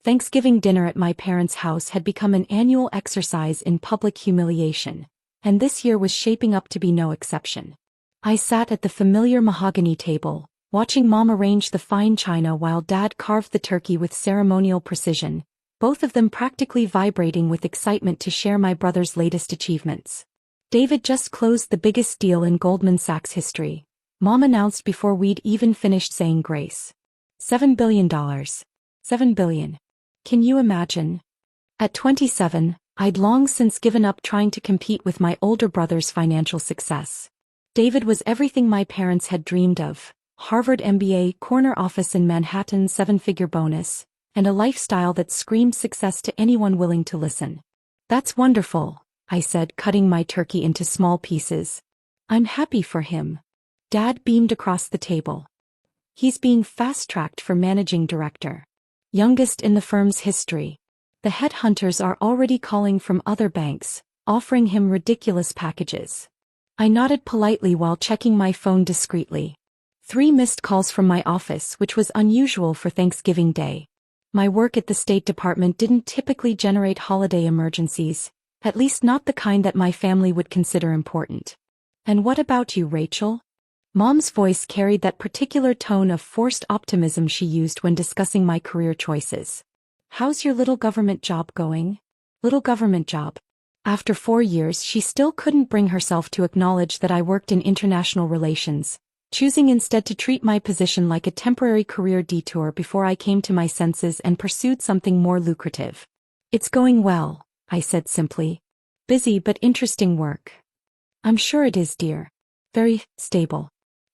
Thanksgiving dinner at my parents' house had become an annual exercise in public humiliation, and this year was shaping up to be no exception. I sat at the familiar mahogany table, watching Mom arrange the fine china while Dad carved the turkey with ceremonial precision, both of them practically vibrating with excitement to share my brother's latest achievements. David just closed the biggest deal in Goldman Sachs history, Mom announced before we'd even finished saying grace. $7 billion. $7 billion. Can you imagine? At 27, I'd long since given up trying to compete with my older brother's financial success. David was everything my parents had dreamed of: Harvard MBA, corner office in Manhattan, seven-figure bonus, and a lifestyle that screamed success to anyone willing to listen. That's wonderful, I said, cutting my turkey into small pieces. I'm happy for him. Dad beamed across the table. He's being fast-tracked for managing director. Youngest in the firm's history. The headhunters are already calling from other banks, offering him ridiculous packages. I nodded politely while checking my phone discreetly. 3 missed calls from my office, which was unusual for Thanksgiving Day. My work at the State Department didn't typically generate holiday emergencies, at least not the kind that my family would consider important. And what about you, Rachel? Mom's voice carried that particular tone of forced optimism she used when discussing my career choices. How's your little government job going? Little government job. After 4 years, she still couldn't bring herself to acknowledge that I worked in international relations, choosing instead to treat my position like a temporary career detour before I came to my senses and pursued something more lucrative. It's going well, I said simply. Busy but interesting work. I'm sure it is, dear. Very stable.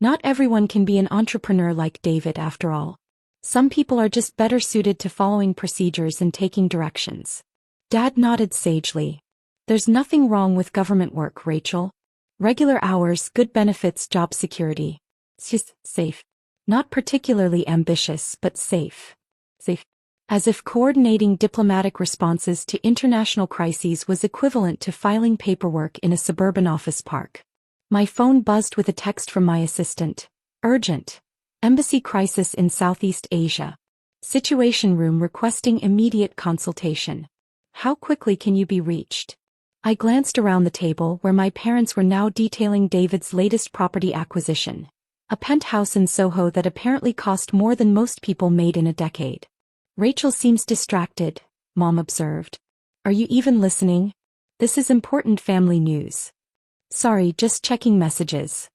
Not everyone can be an entrepreneur like David, after all. Some people are just better suited to following procedures and taking directions. Dad nodded sagely. There's nothing wrong with government work, Rachel. Regular hours, good benefits, job security. It's just safe. Not particularly ambitious, but safe. Safe. As if coordinating diplomatic responses to international crises was equivalent to filing paperwork in a suburban office park. My phone buzzed with a text from my assistant. Urgent. Embassy crisis in Southeast Asia. Situation room requesting immediate consultation. How quickly can you be reached? I glanced around the table where my parents were now detailing David's latest property acquisition. A penthouse in Soho that apparently cost more than most people made in a decade. Rachel seems distracted, Mom observed. Are you even listening? This is important family news. Sorry, just checking messages.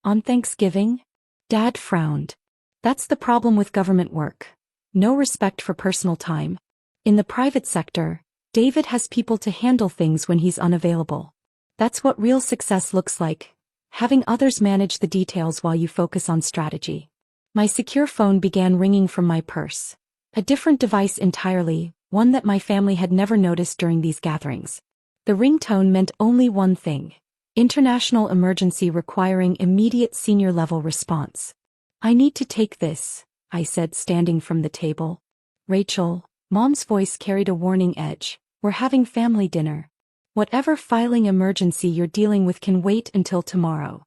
On Thanksgiving? Dad frowned. That's the problem with government work. No respect for personal time. In the private sector, David has people to handle things when he's unavailable. That's what real success looks like, having others manage the details while you focus on strategy. My secure phone began ringing from my purse. A different device entirely, one that my family had never noticed during these gatherings. The ringtone meant only one thing. International emergency requiring immediate senior-level response. I need to take this, I said, standing from the table. Rachel, Mom's voice carried a warning edge. We're having family dinner. Whatever filing emergency you're dealing with can wait until tomorrow.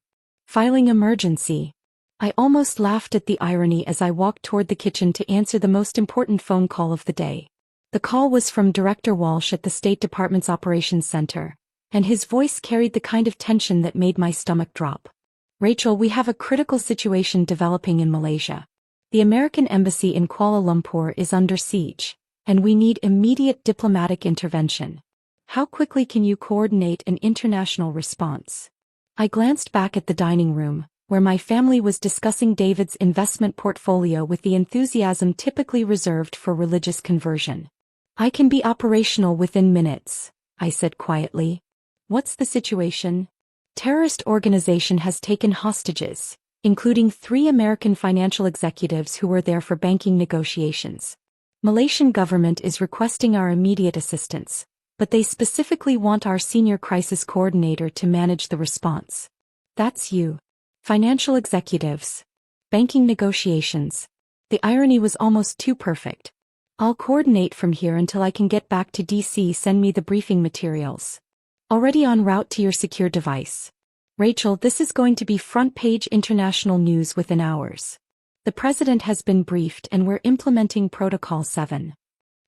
Filing emergency. I almost laughed at the irony as I walked toward the kitchen to answer the most important phone call of the day. The call was from Director Walsh at the State Department's Operations Center, and his voice carried the kind of tension that made my stomach drop. Rachel, we have a critical situation developing in Malaysia. The American embassy in Kuala Lumpur is under siege, and we need immediate diplomatic intervention. How quickly can you coordinate an international response? I glanced back at the dining room, where my family was discussing David's investment portfolio with the enthusiasm typically reserved for religious conversion. I can be operational within minutes, I said quietly. What's the situation? Terrorist organization has taken hostages, including 3 American financial executives who were there for banking negotiations. Malaysian government is requesting our immediate assistance, but they specifically want our senior crisis coordinator to manage the response. That's you. Financial executives. Banking negotiations. The irony was almost too perfect. I'll coordinate from here until I can get back to DC. Send me the briefing materials. Already en route to your secure device. Rachel, this is going to be front-page international news within hours. The president has been briefed and we're implementing Protocol 7.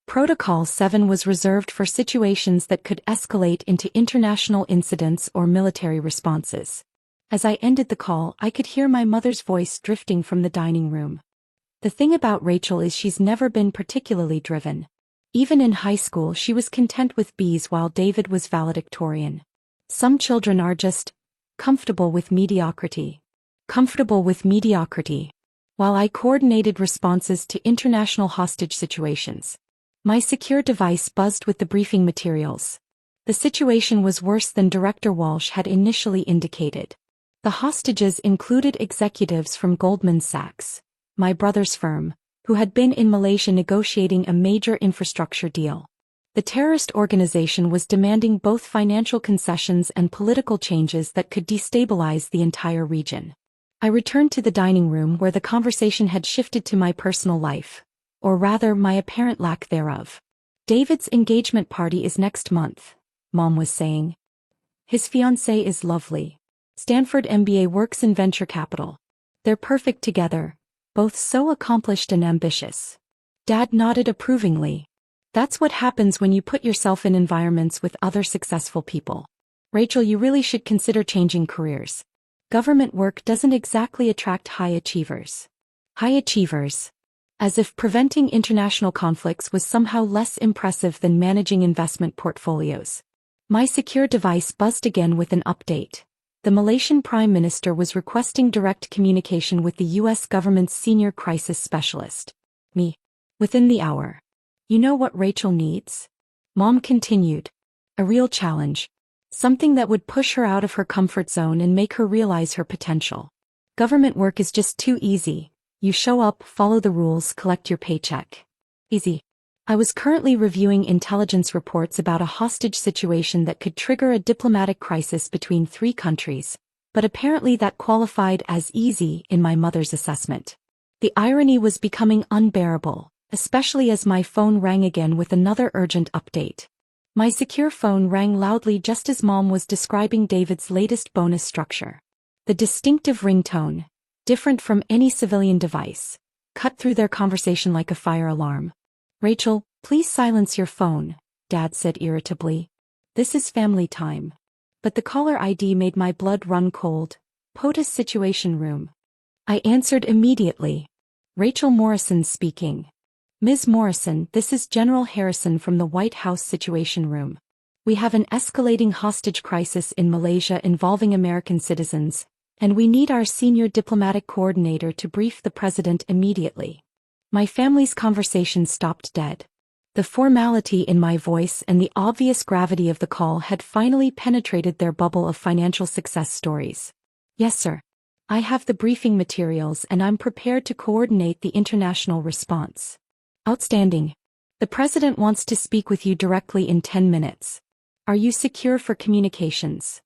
Protocol 7 was reserved for situations that could escalate into international incidents or military responses. As I ended the call, I could hear my mother's voice drifting from the dining room. The thing about Rachel is she's never been particularly driven. Even in high school she was content with B's while David was valedictorian. Some children are just comfortable with mediocrity. Comfortable with mediocrity. While I coordinated responses to international hostage situations, my secure device buzzed with the briefing materials. The situation was worse than Director Walsh had initially indicated. The hostages included executives from Goldman Sachs, my brother's firm, who had been in Malaysia negotiating a major infrastructure deal. The terrorist organization was demanding both financial concessions and political changes that could destabilize the entire region. I returned to the dining room where the conversation had shifted to my personal life. Or rather, my apparent lack thereof. David's engagement party is next month, Mom was saying. His fiancée is lovely. Stanford MBA works in venture capital. They're perfect together, both so accomplished and ambitious. Dad nodded approvingly. That's what happens when you put yourself in environments with other successful people. Rachel, you really should consider changing careers. Government work doesn't exactly attract high achievers. High achievers. As if preventing international conflicts was somehow less impressive than managing investment portfolios. My secure device buzzed again with an update. The Malaysian Prime Minister was requesting direct communication with the U.S. government's senior crisis specialist. Me. Within the hour. You know what Rachel needs? Mom continued. A real challenge. Something that would push her out of her comfort zone and make her realize her potential. Government work is just too easy. You show up, follow the rules, collect your paycheck. Easy. I was currently reviewing intelligence reports about a hostage situation that could trigger a diplomatic crisis between 3 countries, but apparently that qualified as easy in my mother's assessment. The irony was becoming unbearable, especially as my phone rang again with another urgent update. My secure phone rang loudly just as Mom was describing David's latest bonus structure. The distinctive ringtone, different from any civilian device, cut through their conversation like a fire alarm. Rachel, please silence your phone, Dad said irritably. This is family time. But the caller ID made my blood run cold. POTUS Situation Room. I answered immediately. Rachel Morrison speaking. Ms. Morrison, this is General Harrison from the White House Situation Room. We have an escalating hostage crisis in Malaysia involving American citizens, and we need our senior diplomatic coordinator to brief the president immediately. My family's conversation stopped dead. The formality in my voice and the obvious gravity of the call had finally penetrated their bubble of financial success stories. Yes, sir. I have the briefing materials and I'm prepared to coordinate the international response. Outstanding. The president wants to speak with you directly in 10 minutes. Are you secure for communications?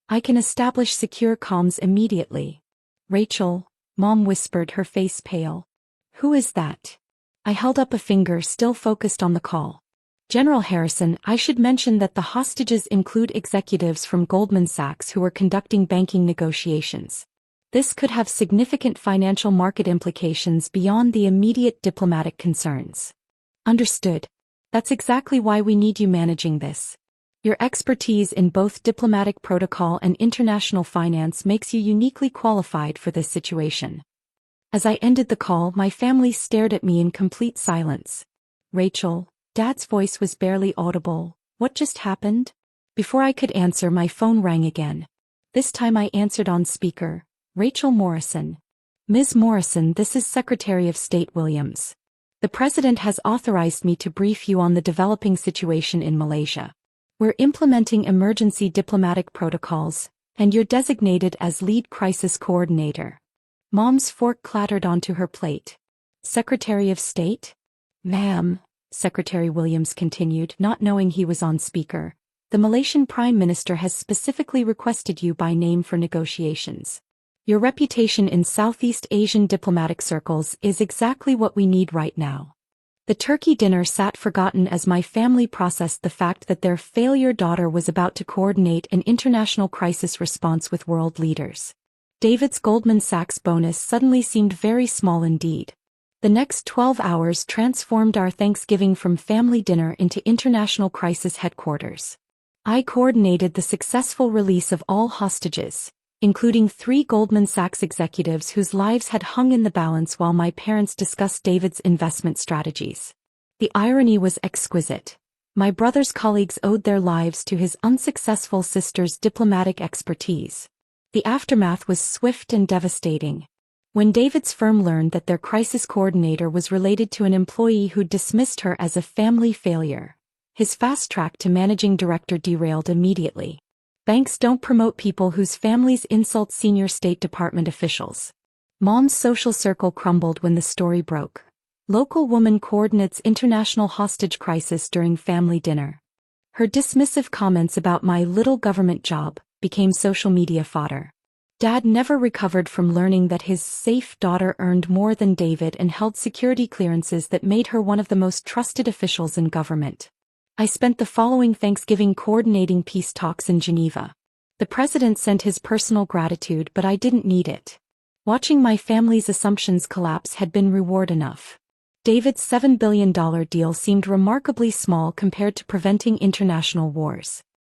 I can establish secure comms immediately. Rachel, Mom whispered, her face pale. Who is that? I held up a finger, still focused on the call. General Harrison, I should mention that the hostages include executives from Goldman Sachs who were conducting banking negotiations. This could have significant financial market implications beyond the immediate diplomatic concerns. Understood. That's exactly why we need you managing this. Your expertise in both diplomatic protocol and international finance makes you uniquely qualified for this situation. As I ended the call, my family stared at me in complete silence. Rachel, Dad's voice was barely audible. What just happened? Before I could answer, my phone rang again. This time I answered on speaker. Rachel Morrison. Ms. Morrison, this is Secretary of State Williams. The President has authorized me to brief you on the developing situation in Malaysia. We're implementing emergency diplomatic protocols, and you're designated as lead crisis coordinator. Mom's fork clattered onto her plate. Secretary of State? Ma'am, Secretary Williams continued, not knowing he was on speaker. The Malaysian Prime Minister has specifically requested you by name for negotiations. Your reputation in Southeast Asian diplomatic circles is exactly what we need right now. The turkey dinner sat forgotten as my family processed the fact that their failure daughter was about to coordinate an international crisis response with world leaders. David's Goldman Sachs bonus suddenly seemed very small indeed. The next 12 hours transformed our Thanksgiving from family dinner into international crisis headquarters. I coordinated the successful release of all hostages, including 3 Goldman Sachs executives whose lives had hung in the balance while my parents discussed David's investment strategies. The irony was exquisite. My brother's colleagues owed their lives to his unsuccessful sister's diplomatic expertise. The aftermath was swift and devastating. When David's firm learned that their crisis coordinator was related to an employee who dismissed her as a family failure, his fast track to managing director derailed immediately. Banks don't promote people whose families insult senior State Department officials. Mom's social circle crumbled when the story broke. Local woman coordinates international hostage crisis during family dinner. Her dismissive comments about my little government job became social media fodder. Dad never recovered from learning that his safe daughter earned more than David and held security clearances that made her one of the most trusted officials in government. I spent the following Thanksgiving coordinating peace talks in Geneva. The president sent his personal gratitude, but I didn't need it. Watching my family's assumptions collapse had been reward enough. David's $7 billion deal seemed remarkably small compared to preventing international wars.